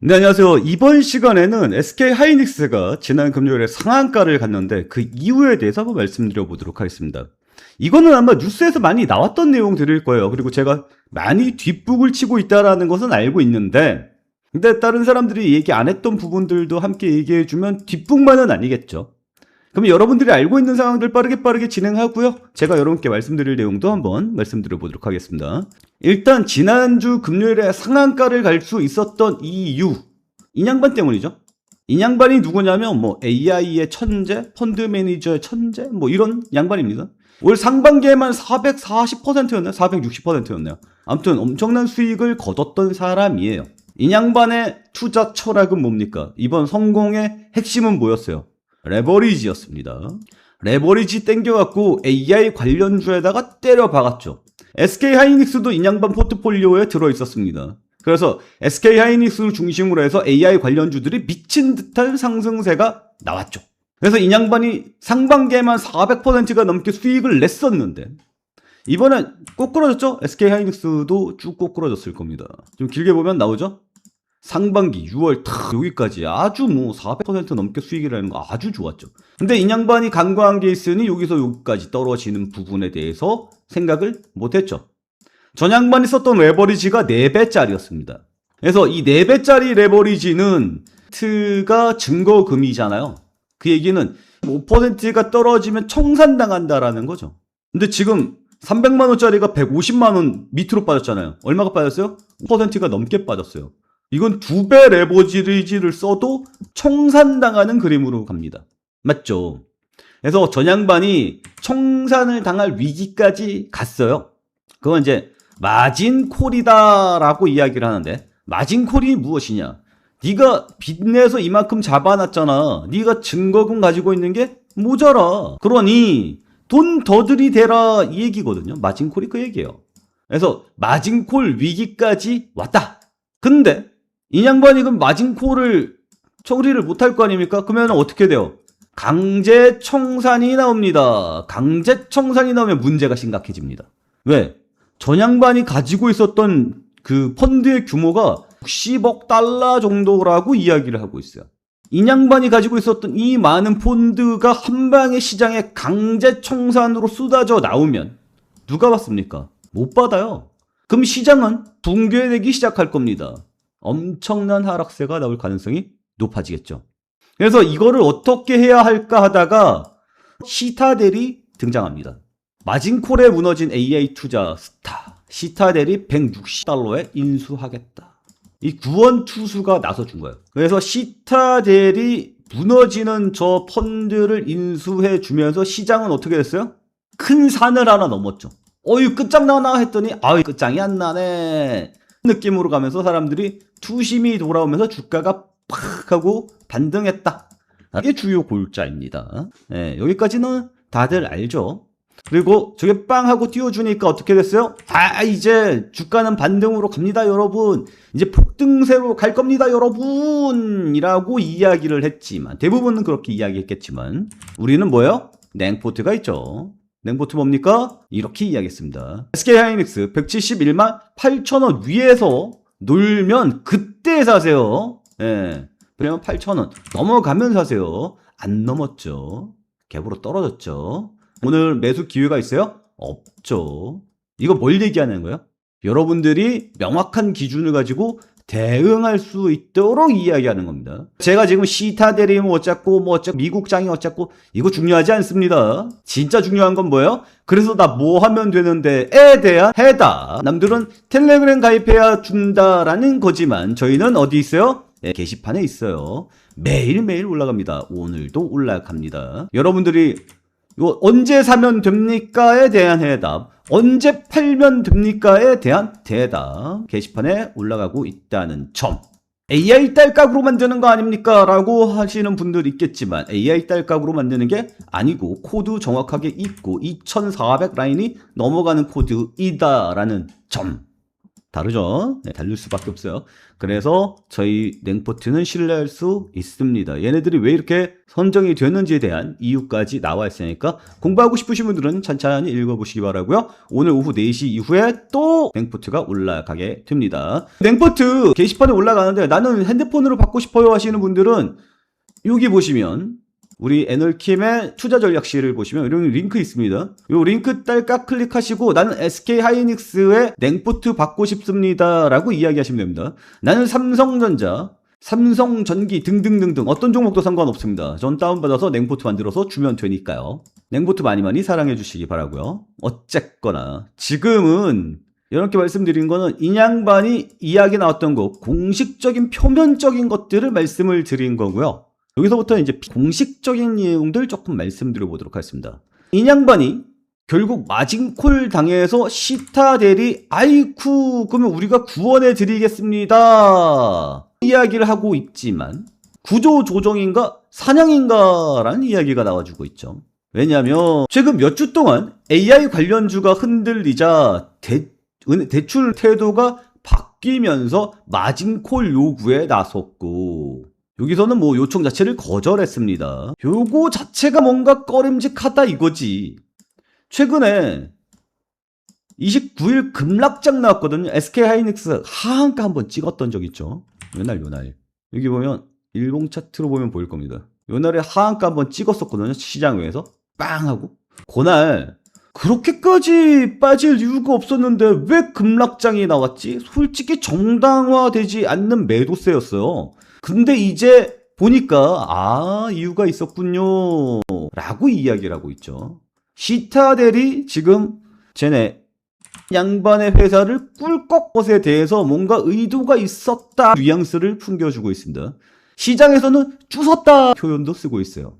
네, 안녕하세요. 이번 시간에는 SK 하이닉스가 지난 금요일에 상한가를 갔는데 그 이유에 대해서 한번 말씀드려 보도록 하겠습니다. 이거는 아마 뉴스에서 많이 나왔던 내용들일 거예요. 그리고 제가 많이 뒷북을 치고 있다라는 것은 알고 있는데, 근데 다른 사람들이 얘기 안 했던 부분들도 함께 얘기해주면 뒷북만은 아니겠죠. 그럼 여러분들이 알고 있는 상황들 빠르게 진행하고요. 제가 여러분께 말씀드릴 내용도 한번 말씀드려 보도록 하겠습니다. 일단 지난주 금요일에 상한가를 갈 수 있었던 이유, 인양반 때문이죠. 인양반이 누구냐면 뭐 AI의 천재, 펀드 매니저의 천재, 뭐 이런 양반입니다. 올 상반기에만 440%였나요? 460%였나요? 아무튼 엄청난 수익을 거뒀던 사람이에요. 인양반의 투자 철학은 뭡니까? 이번 성공의 핵심은 뭐였어요? 레버리지였습니다. 레버리지 땡겨갖고 AI 관련주에다가 때려 박았죠. SK 하이닉스도 인양반 포트폴리오에 들어있었습니다. 그래서 SK 하이닉스를 중심으로 해서 AI 관련주들이 미친 듯한 상승세가 나왔죠. 그래서 인양반이 상반기에만 400%가 넘게 수익을 냈었는데 이번엔 꼬꾸라졌죠? SK 하이닉스도 쭉 꼬꾸라졌을 겁니다. 좀 길게 보면 나오죠? 상반기 6월 탁 여기까지 아주 뭐 400% 넘게 수익이라는 거 아주 좋았죠. 근데 인양반이 간과한 게 있으니 여기서 여기까지 떨어지는 부분에 대해서 생각을 못했죠. 전양반이 썼던 레버리지가 4배짜리였습니다. 그래서 이 4배짜리 레버리지는 트가 증거금이잖아요. 그 얘기는 5%가 떨어지면 청산당한다라는 거죠. 근데 지금 300만 원짜리가 150만 원 밑으로 빠졌잖아요. 얼마가 빠졌어요? 5%가 넘게 빠졌어요. 이건 2배 레버리지를 써도 청산당하는 그림으로 갑니다. 맞죠? 그래서 전양반이 청산을 당할 위기까지 갔어요. 그건 이제 마진콜이다라고 이야기를 하는데, 마진콜이 무엇이냐? 네가 빚내서 이만큼 잡아놨잖아. 네가 증거금 가지고 있는 게 모자라. 그러니 돈 더 들이대라 이 얘기거든요. 마진콜이 그 얘기예요. 그래서 마진콜 위기까지 왔다. 근데 이 양반이 그럼 마진콜을 처리를 못할 거 아닙니까? 그러면 어떻게 돼요? 강제 청산이 나옵니다. 강제 청산이 나오면 문제가 심각해집니다. 왜? 전양반이 가지고 있었던 그 펀드의 규모가 60억 달러 정도라고 이야기를 하고 있어요. 인양반이 가지고 있었던 이 많은 펀드가 한 방에 시장에 강제 청산으로 쏟아져 나오면 누가 받습니까? 못 받아요. 그럼 시장은 붕괴되기 시작할 겁니다. 엄청난 하락세가 나올 가능성이 높아지겠죠. 그래서 이거를 어떻게 해야 할까 하다가 시타델이 등장합니다. 마진콜에 무너진 AI 투자 스타 시타델이 160달러에 인수하겠다. 이 구원 투수가 나서준 거예요. 그래서 시타델이 무너지는 저 펀드를 인수해 주면서 시장은 어떻게 됐어요? 큰 산을 하나 넘었죠. 어이 끝장나나 했더니 아이 끝장이 안 나네 느낌으로 가면서 사람들이 투심이 돌아오면서 주가가 팍 하고 반등했다. 이게 주요 골자입니다. 네, 여기까지는 다들 알죠. 그리고 저게 빵 하고 띄워주니까 어떻게 됐어요? 아 이제 주가는 반등으로 갑니다 여러분. 이제 폭등세로 갈 겁니다 여러분 이라고 이야기를 했지만, 대부분은 그렇게 이야기했겠지만 우리는 뭐예요? 냉포트가 있죠. 냉포트 뭡니까? 이렇게 이야기했습니다. SK 하이닉스 171만 8천원 위에서 놀면 그때 사세요. 예. 그러면 8천원 넘어가면 사세요. 안 넘었죠. 갭으로 떨어졌죠. 오늘 매수 기회가 있어요? 없죠. 이거 뭘 얘기하는 거예요? 여러분들이 명확한 기준을 가지고 대응할 수 있도록 이야기하는 겁니다. 제가 지금 시타델이 뭐 어쩌고 미국장이 어쩌고 이거 중요하지 않습니다. 진짜 중요한 건 뭐예요? 그래서 나 뭐 하면 되는데 에 대한 해답. 남들은 텔레그램 가입해야 준다라는 거지만 저희는 어디 있어요? 네, 게시판에 있어요. 매일매일 올라갑니다. 오늘도 올라갑니다. 여러분들이 이거 언제 사면 됩니까에 대한 해답, 언제 팔면 됩니까에 대한 대답 게시판에 올라가고 있다는 점. AI 딸깍으로 만드는 거 아닙니까? 라고 하시는 분들 있겠지만 AI 딸깍으로 만드는 게 아니고 코드 정확하게 있고 2400 라인이 넘어가는 코드이다 라는 점. 다르죠? 네, 다를 수밖에 없어요. 그래서 저희 냉포트는 신뢰할 수 있습니다. 얘네들이 왜 이렇게 선정이 됐는지에 대한 이유까지 나와 있으니까 공부하고 싶으신 분들은 찬찬히 읽어보시기 바라고요. 오늘 오후 4시 이후에 또 냉포트가 올라가게 됩니다. 냉포트 게시판에 올라가는데 나는 핸드폰으로 받고 싶어요 하시는 분들은 여기 보시면 우리 애널킴의 투자 전략실을 보시면 이런 링크 있습니다. 이 링크 딸깍 클릭하시고 나는 SK 하이닉스의 냉포트 받고 싶습니다 라고 이야기하시면 됩니다. 나는 삼성전자, 삼성전기 등등등등 어떤 종목도 상관없습니다. 전 다운받아서 냉포트 만들어서 주면 되니까요. 냉포트 많이 많이 사랑해 주시기 바라고요. 어쨌거나 지금은 이렇게 말씀드린 거는 인양반이 이야기 나왔던 거 공식적인 표면적인 것들을 말씀을 드린 거고요. 여기서부터 이제 공식적인 내용들 조금 말씀드려 보도록 하겠습니다. 인양반이 결국 마진콜 당해서 시타델이 아이쿠 그러면 우리가 구원해 드리겠습니다 이야기를 하고 있지만 구조 조정인가 사냥인가 라는 이야기가 나와주고 있죠. 왜냐하면 최근 몇 주 동안 AI 관련주가 흔들리자 대출 태도가 바뀌면서 마진콜 요구에 나섰고 여기서는 뭐 요청 자체를 거절했습니다. 요거 자체가 뭔가 꺼림직하다 이거지. 최근에 29일 급락장 나왔거든요. SK 하이닉스 하한가 한번 찍었던 적 있죠. 요날 여기 보면 일봉 차트로 보면 보일 겁니다. 요날에 하한가 한번 찍었었거든요. 시장에서 빵 하고 그날 그렇게까지 빠질 이유가 없었는데 왜 급락장이 나왔지? 솔직히 정당화되지 않는 매도세였어요. 근데 이제 보니까 이유가 있었군요 라고 이야기를 하고 있죠. 시타델이 지금 쟤네 양반의 회사를 꿀꺽 것에 대해서 뭔가 의도가 있었다 뉘앙스를 풍겨주고 있습니다. 시장에서는 쭈섰다 표현도 쓰고 있어요.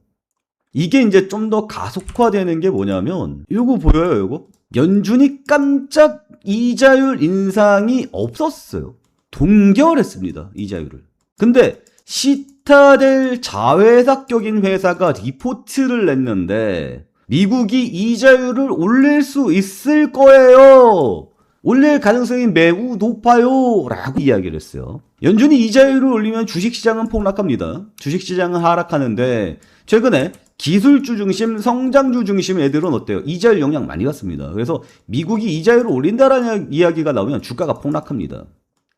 이게 이제 좀 더 가속화되는 게 뭐냐면 요거 보여요 요거? 연준이 깜짝 이자율 인상이 없었어요. 동결했습니다 이자율을. 근데 시타델 자회사격인 회사가 리포트를 냈는데 미국이 이자율을 올릴 수 있을 거예요. 올릴 가능성이 매우 높아요 라고 이야기를 했어요. 연준이 이자율을 올리면 주식시장은 폭락합니다. 주식시장은 하락하는데 최근에 기술주 중심, 성장주 중심 애들은 어때요? 이자율 영향 많이 받습니다. 그래서 미국이 이자율을 올린다라는 이야기가 나오면 주가가 폭락합니다.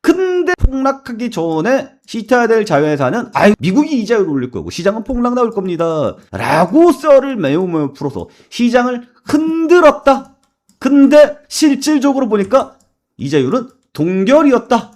근데 폭락하기 전에 시타델 자회사는 미국이 이자율을 올릴 거고 시장은 폭락 나올 겁니다 라고 썰을 매우 풀어서 시장을 흔들었다. 근데 실질적으로 보니까 이자율은 동결이었다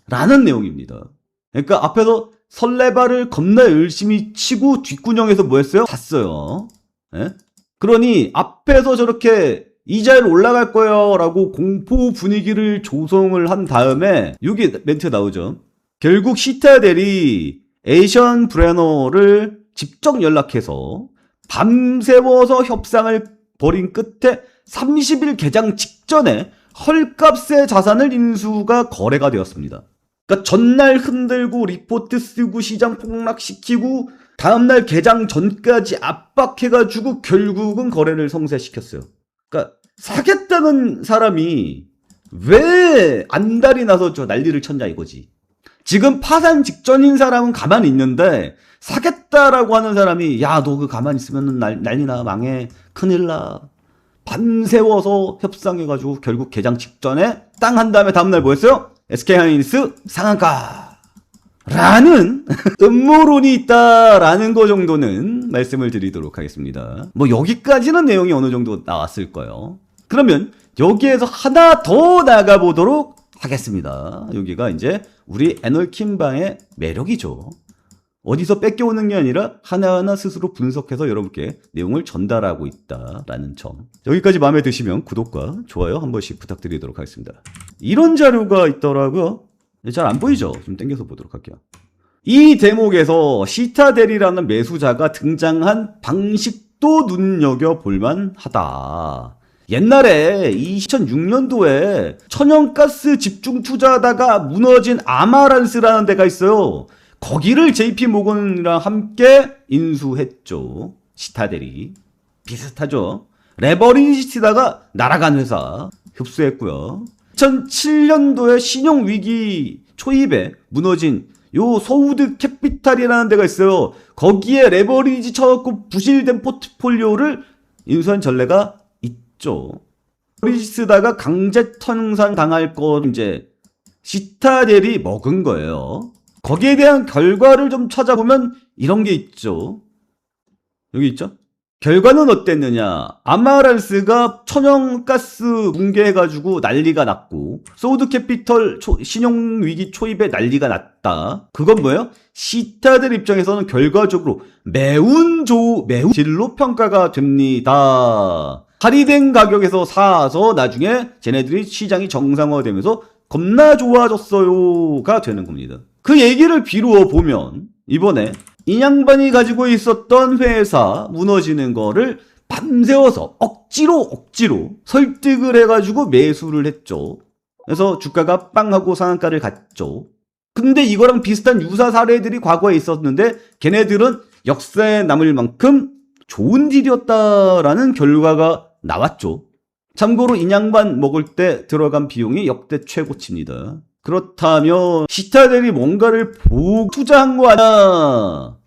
라는 내용입니다. 그러니까 앞에서 설레발을 겁나 열심히 치고 뒷구녕에서 뭐 했어요? 샀어요. 예? 그러니 앞에서 저렇게 이자율 올라갈 거예요 라고 공포 분위기를 조성을 한 다음에 여기 멘트 나오죠. 결국 시타델이 에이션 브레너를 직접 연락해서 밤새워서 협상을 벌인 끝에 30일 개장 직전에 헐값의 자산을 인수가 거래가 되었습니다. 그러니까 전날 흔들고 리포트 쓰고 시장 폭락시키고 다음날 개장 전까지 압박해가지고 결국은 거래를 성사시켰어요. 그러니까 사겠다는 사람이 왜 안달이 나서 저 난리를 쳤냐 이거지. 지금 파산 직전인 사람은 가만히 있는데 사겠다라고 하는 사람이 야 너 그 가만히 있으면 난리나 망해 큰일나 밤새워서 협상해가지고 결국 개장 직전에 땅 한 다음에 다음날 뭐였어요? SK하이닉스 상한가 라는 음모론이 있다라는 거 정도는 말씀을 드리도록 하겠습니다. 뭐 여기까지는 내용이 어느 정도 나왔을 거예요. 그러면 여기에서 하나 더 나가보도록 하겠습니다. 여기가 이제 우리 애널킴방의 매력이죠. 어디서 뺏겨오는 게 아니라 하나하나 스스로 분석해서 여러분께 내용을 전달하고 있다라는 점. 여기까지 마음에 드시면 구독과 좋아요 한 번씩 부탁드리도록 하겠습니다. 이런 자료가 있더라고요. 잘 안 보이죠? 좀 당겨서 보도록 할게요. 이 대목에서 시타델이라는 매수자가 등장한 방식도 눈여겨볼만 하다. 옛날에 2006년도에 천연가스 집중 투자하다가 무너진 아마란스라는 데가 있어요. 거기를 JP모건이랑 함께 인수했죠. 시타델이. 비슷하죠. 레버리지 치다가 날아간 회사 흡수했고요. 2007년도에 신용위기 초입에 무너진 요 서우드 캐피탈이라는 데가 있어요. 거기에 레버리지 쳐갖고 부실된 포트폴리오를 인수한 전례가 있죠. 레버리지 쓰다가 강제 청산 당할 거 이제 시타델이 먹은 거예요. 거기에 대한 결과를 좀 찾아보면 이런 게 있죠. 여기 있죠? 결과는 어땠느냐. 아마란스가 천연가스 붕괴해가지고 난리가 났고, 소우드캐피털 신용위기 초입에 난리가 났다. 그건 뭐예요? 시타델 입장에서는 결과적으로 매우 질로 평가가 됩니다. 할인된 가격에서 사서 나중에 쟤네들이 시장이 정상화되면서 겁나 좋아졌어요가 되는 겁니다. 그 얘기를 비루어 보면 이번에 이 양반이 가지고 있었던 회사 무너지는 거를 밤새워서 억지로 설득을 해가지고 매수를 했죠. 그래서 주가가 빵 하고 상한가를 갔죠. 근데 이거랑 비슷한 유사 사례들이 과거에 있었는데 걔네들은 역사에 남을 만큼 좋은 딜이었다라는 결과가 나왔죠. 참고로 이 양반 먹을 때 들어간 비용이 역대 최고치입니다. 그렇다면 시타델이 뭔가를 보고 투자한 거 아니야가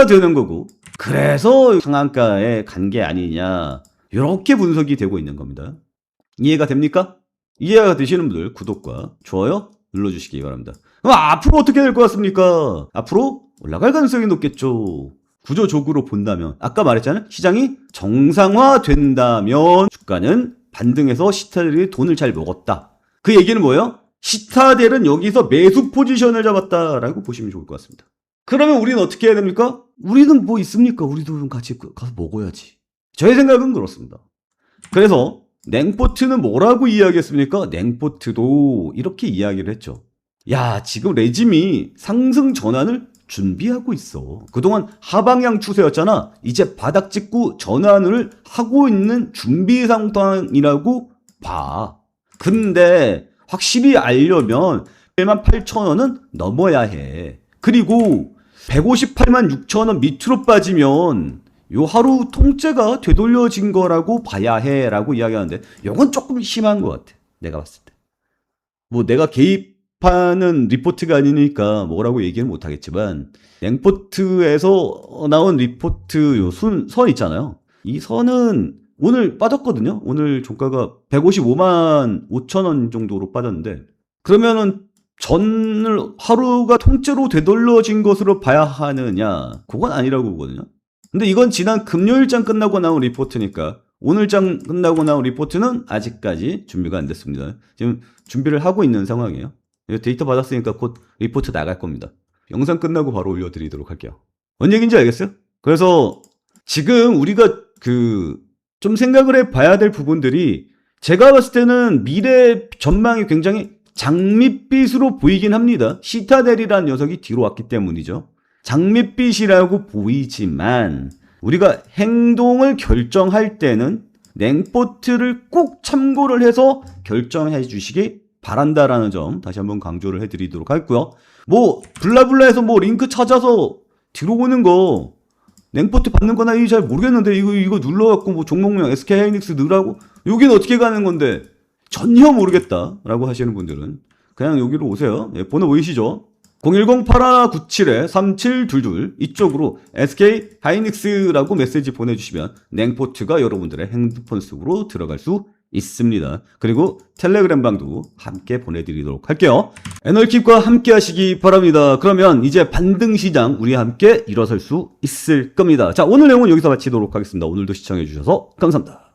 되는 거고, 그래서 상한가에 간 게 아니냐, 이렇게 분석이 되고 있는 겁니다. 이해가 됩니까? 이해가 되시는 분들 구독과 좋아요 눌러주시기 바랍니다. 그럼 앞으로 어떻게 될 것 같습니까? 앞으로 올라갈 가능성이 높겠죠. 구조적으로 본다면 아까 말했잖아요. 시장이 정상화된다면 주가는 반등해서 시타델이 돈을 잘 먹었다. 그 얘기는 뭐예요? 시타델은 여기서 매수 포지션을 잡았다라고 보시면 좋을 것 같습니다. 그러면 우리는 어떻게 해야 됩니까? 우리는 뭐 있습니까? 우리도 좀 같이 가서 먹어야지. 저의 생각은 그렇습니다. 그래서 냉포트는 뭐라고 이야기했습니까? 냉포트도 이렇게 이야기를 했죠. 야, 지금 레짐이 상승 전환을 준비하고 있어. 그동안 하방향 추세였잖아. 이제 바닥 찍고 전환을 하고 있는 준비 상황이라고 봐. 근데 확실히 알려면 18,000원은 넘어야 해. 그리고 158만6천원 밑으로 빠지면 요 하루 통째가 되돌려진 거라고 봐야 해 라고 이야기하는데, 이건 조금 심한 것 같아, 내가 봤을 때. 뭐 내가 개입하는 리포트가 아니니까 뭐라고 얘기는 못하겠지만, 냉포트에서 나온 리포트 요 선 있잖아요. 이 선은 오늘 빠졌거든요. 오늘 종가가 155만 5천원 정도로 빠졌는데, 그러면은 전을 하루가 통째로 되돌려진 것으로 봐야 하느냐? 그건 아니라고 보거든요. 근데 이건 지난 금요일장 끝나고 나온 리포트니까 오늘장 끝나고 나온 리포트는 아직까지 준비가 안 됐습니다. 지금 준비를 하고 있는 상황이에요. 데이터 받았으니까 곧 리포트 나갈 겁니다. 영상 끝나고 바로 올려드리도록 할게요. 뭔 얘기인지 알겠어요? 그래서 지금 우리가 좀 생각을 해봐야 될 부분들이, 제가 봤을 때는 미래 전망이 굉장히 장밋빛으로 보이긴 합니다. 시타델이라는 녀석이 뒤로 왔기 때문이죠. 장밋빛이라고 보이지만 우리가 행동을 결정할 때는 냉포트를 꼭 참고를 해서 결정해 주시기 바란다라는 점 다시 한번 강조를 해드리도록 하겠고요. 뭐 블라블라에서 뭐 링크 찾아서 들어오는 거 냉포트 받는 거나 잘 모르겠는데 이거 눌러갖고 뭐 종목명 SK하이닉스 넣으라고, 여기는 어떻게 가는 건데 전혀 모르겠다라고 하시는 분들은 그냥 여기로 오세요. 예, 번호 보이시죠? 010-8197-3722 이쪽으로 SK하이닉스라고 메시지 보내주시면 냉포트가 여러분들의 핸드폰 속으로 들어갈 수 있습니다. 그리고 텔레그램 방도 함께 보내드리도록 할게요. 애널킵과 함께 하시기 바랍니다. 그러면 이제 반등시장 우리 함께 일어설 수 있을 겁니다. 자, 오늘 내용은 여기서 마치도록 하겠습니다. 오늘도 시청해주셔서 감사합니다.